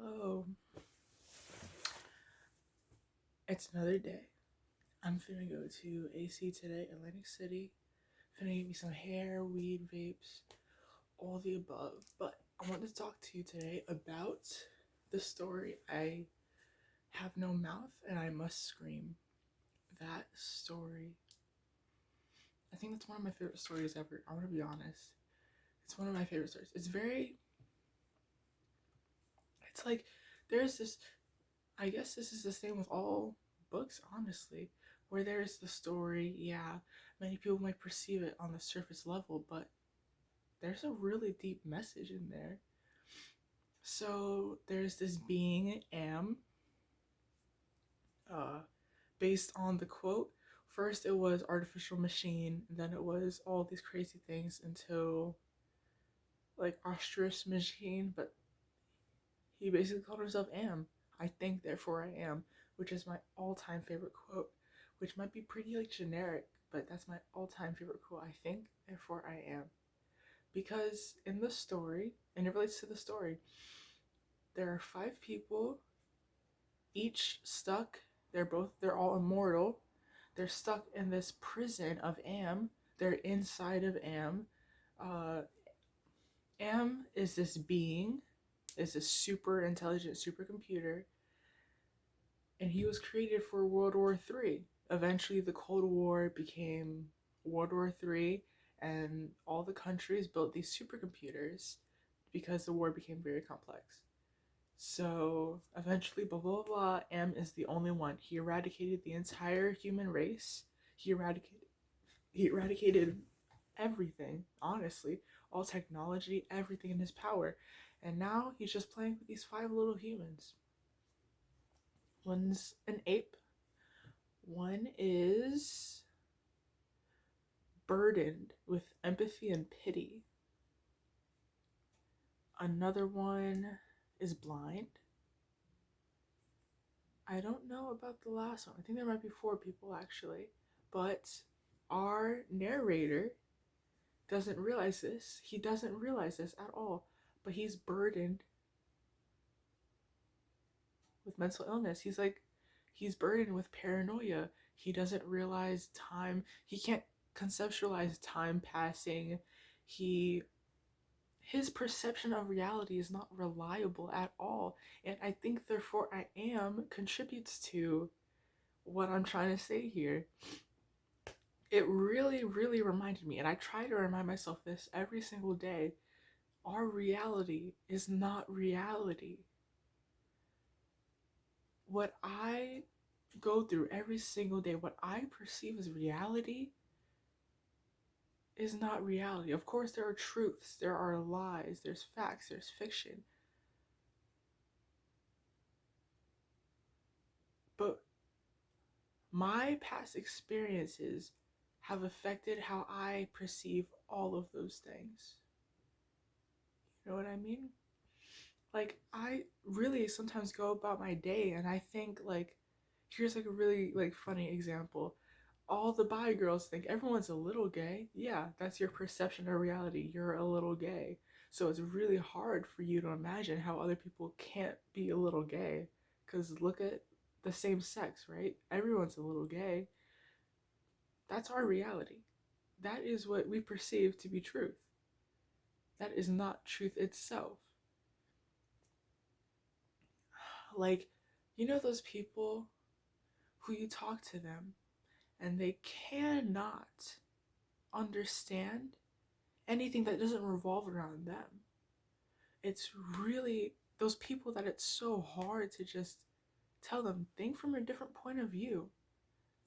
Hello. It's another day. I'm finna go to AC today, Atlantic City. Finna get me some hair, weed, vapes, all the above. But I want to talk to you today about the story I have no mouth and I must scream. That story. I think that's one of my favorite stories ever. I'm gonna be honest. It's one of my favorite stories. It's like, there's this, I guess this is the same with all books, honestly, where there's the story. Yeah, many people might perceive it on the surface level, but there's a really deep message in there. So there's this being, Am, uh, based on the quote. First, it was artificial machine, then it was all these crazy things until like ostrich machine, but he basically called himself Am. I think, therefore I am, which is my all-time favorite quote, which might be pretty like generic, but that's my all-time favorite quote. I think, therefore I am. Because in the story, and it relates to the story, there are five people, each stuck, they're all immortal. They're stuck in this prison of Am. They're inside of Am. Uh, Am is this being, is a super intelligent supercomputer, and he was created for World War III. Eventually, the Cold War became World War III, and all the countries built these supercomputers because the war became very complex. So eventually, blah blah blah. M is the only one. He eradicated the entire human race. He eradicated everything. Honestly, all technology, everything in his power, and now he's just playing with these five little humans. One's an ape. One is burdened with empathy and pity. Another one is blind. I don't know about the last one. I think there might be four people actually. But our narrator doesn't realize this. He doesn't realize this at all. But he's burdened with mental illness. He's burdened with paranoia. He doesn't realize time. He can't conceptualize time passing. He his perception of reality is not reliable at all. And I think, therefore, I am contributes to what I'm trying to say here. It really, really reminded me, and I try to remind myself this every single day, our reality is not reality. What I go through every single day, what I perceive as reality, is not reality. Of course, there are truths, there are lies, there's facts, there's fiction. But my past experiences have affected how I perceive all of those things. You know what I mean? Like, I really sometimes go about my day and I think, like, here's like a really like funny example. All the bi girls think everyone's a little gay. Yeah, that's your perception of reality. You're a little gay. So it's really hard for you to imagine how other people can't be a little gay. Because look at the same sex, right? Everyone's a little gay. That's our reality. That is what we perceive to be truth. That is not truth itself. Like, you know those people who you talk to them and they cannot understand anything that doesn't revolve around them. It's really those people that it's so hard to just tell them, think from a different point of view.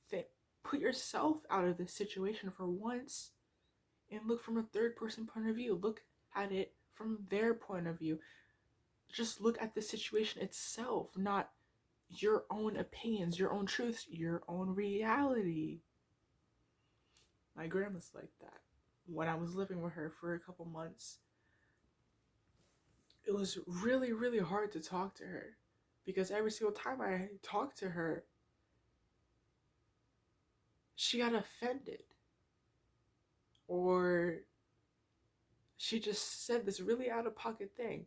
Think, put yourself out of this situation for once and look from a third person point of view. Look at it from their point of view. Just look at the situation itself, not your own opinions, your own truths, your own reality. My grandma's like that. When I was living with her for a couple months, it was really, really hard to talk to her because every single time I talked to her, she got offended or she just said this really out of pocket thing.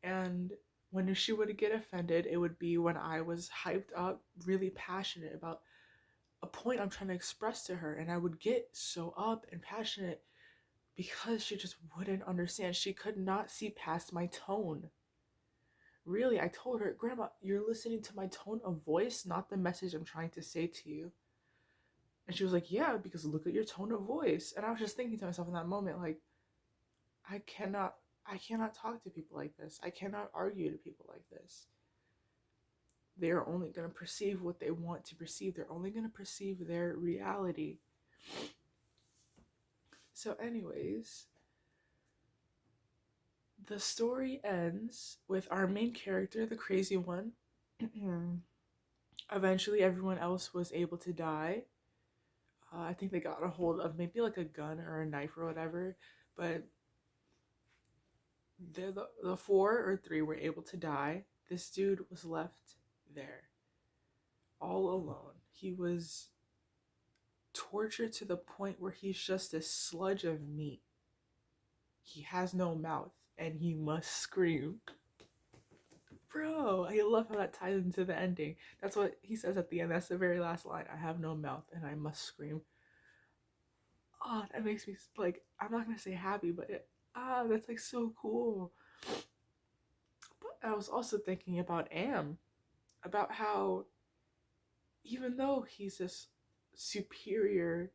And when she would get offended, it would be when I was hyped up, really passionate about a point I'm trying to express to her, and I would get so up and passionate because she just wouldn't understand. She could not see past my tone. Really, I told her, Grandma, you're listening to my tone of voice, not the message I'm trying to say to you. And she was like, yeah, because look at your tone of voice. And I was just thinking to myself in that moment, like, I cannot talk to people like this. I cannot argue to people like this. They're only going to perceive what they want to perceive. They're only going to perceive their reality. So, anyways, the story ends with our main character, the crazy one. Eventually, everyone else was able to die. I think they got a hold of maybe like a gun or a knife or whatever, but the four or three were able to die. This dude was left there, all alone. He was tortured to the point where he's just a sludge of meat. He has no mouth and he must scream. Bro, I love how that ties into the ending. That's what he says at the end. That's the very last line. I have no mouth and I must scream. Oh, that makes me like, I'm not gonna say happy, but that's like so cool. But I was also thinking about Am, about how even though he's this superior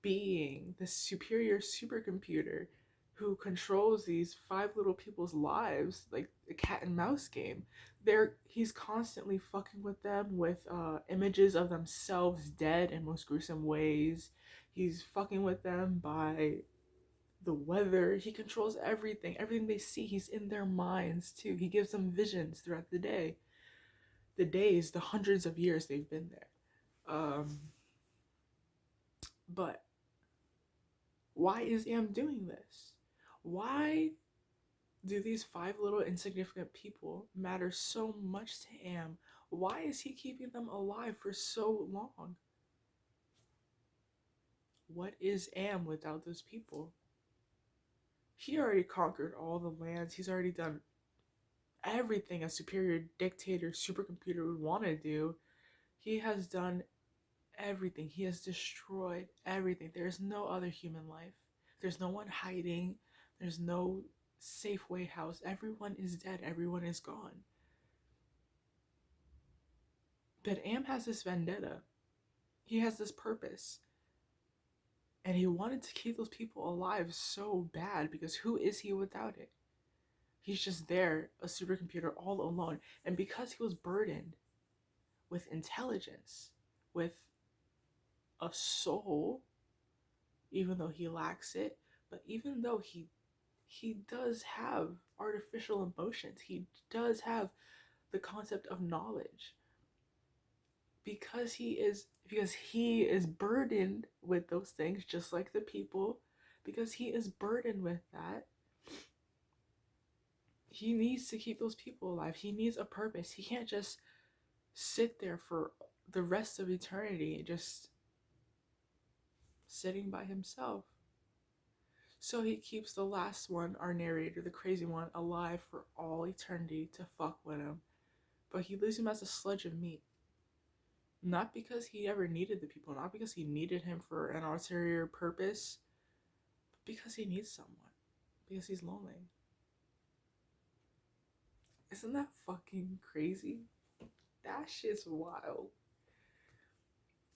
being, this superior supercomputer who controls these five little people's lives like a cat and mouse game, he's constantly fucking with them with images of themselves dead in most gruesome ways. He's fucking with them by the weather. He controls everything they see. He's in their minds too. He gives them visions throughout the day, the days, the hundreds of years they've been there. But why is Am doing this? Why do these five little insignificant people matter so much to Am? Why is he keeping them alive for so long? What is Am without those people? He already conquered all the lands. He's already done everything a superior dictator supercomputer would want to do. He has done everything. He has destroyed everything. There is no other human life. There's no one hiding. There's no Safeway house. Everyone is dead. Everyone is gone. But Am has this vendetta. He has this purpose. And he wanted to keep those people alive so bad because who is he without it? He's just there, a supercomputer all alone. And because he was burdened with intelligence, with a soul, even though he lacks it, but even though he does have artificial emotions, he does have the concept of knowledge, because he is burdened with those things just like the people, because he is burdened with that, he needs to keep those people alive. He needs a purpose. He can't just sit there for the rest of eternity just sitting by himself. So he keeps the last one, our narrator, the crazy one, alive for all eternity to fuck with him. But he leaves him as a sludge of meat. Not because he ever needed the people, not because he needed him for an ulterior purpose, but because he needs someone. Because he's lonely. Isn't that fucking crazy? That shit's wild.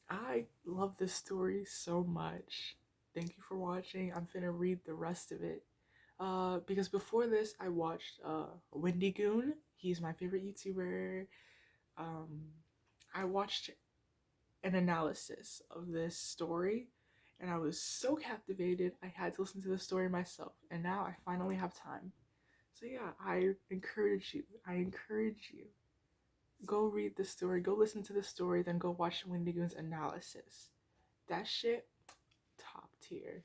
I love this story so much. Thank you for watching. I'm finna read the rest of it. Because before this, I watched Wendy Goon. He's my favorite YouTuber. I watched an analysis of this story, and I was so captivated I had to listen to the story myself. And now I finally have time. So yeah, I encourage you. Go read the story, go listen to the story, then go watch Wendy Goon's analysis. That shit, top tier.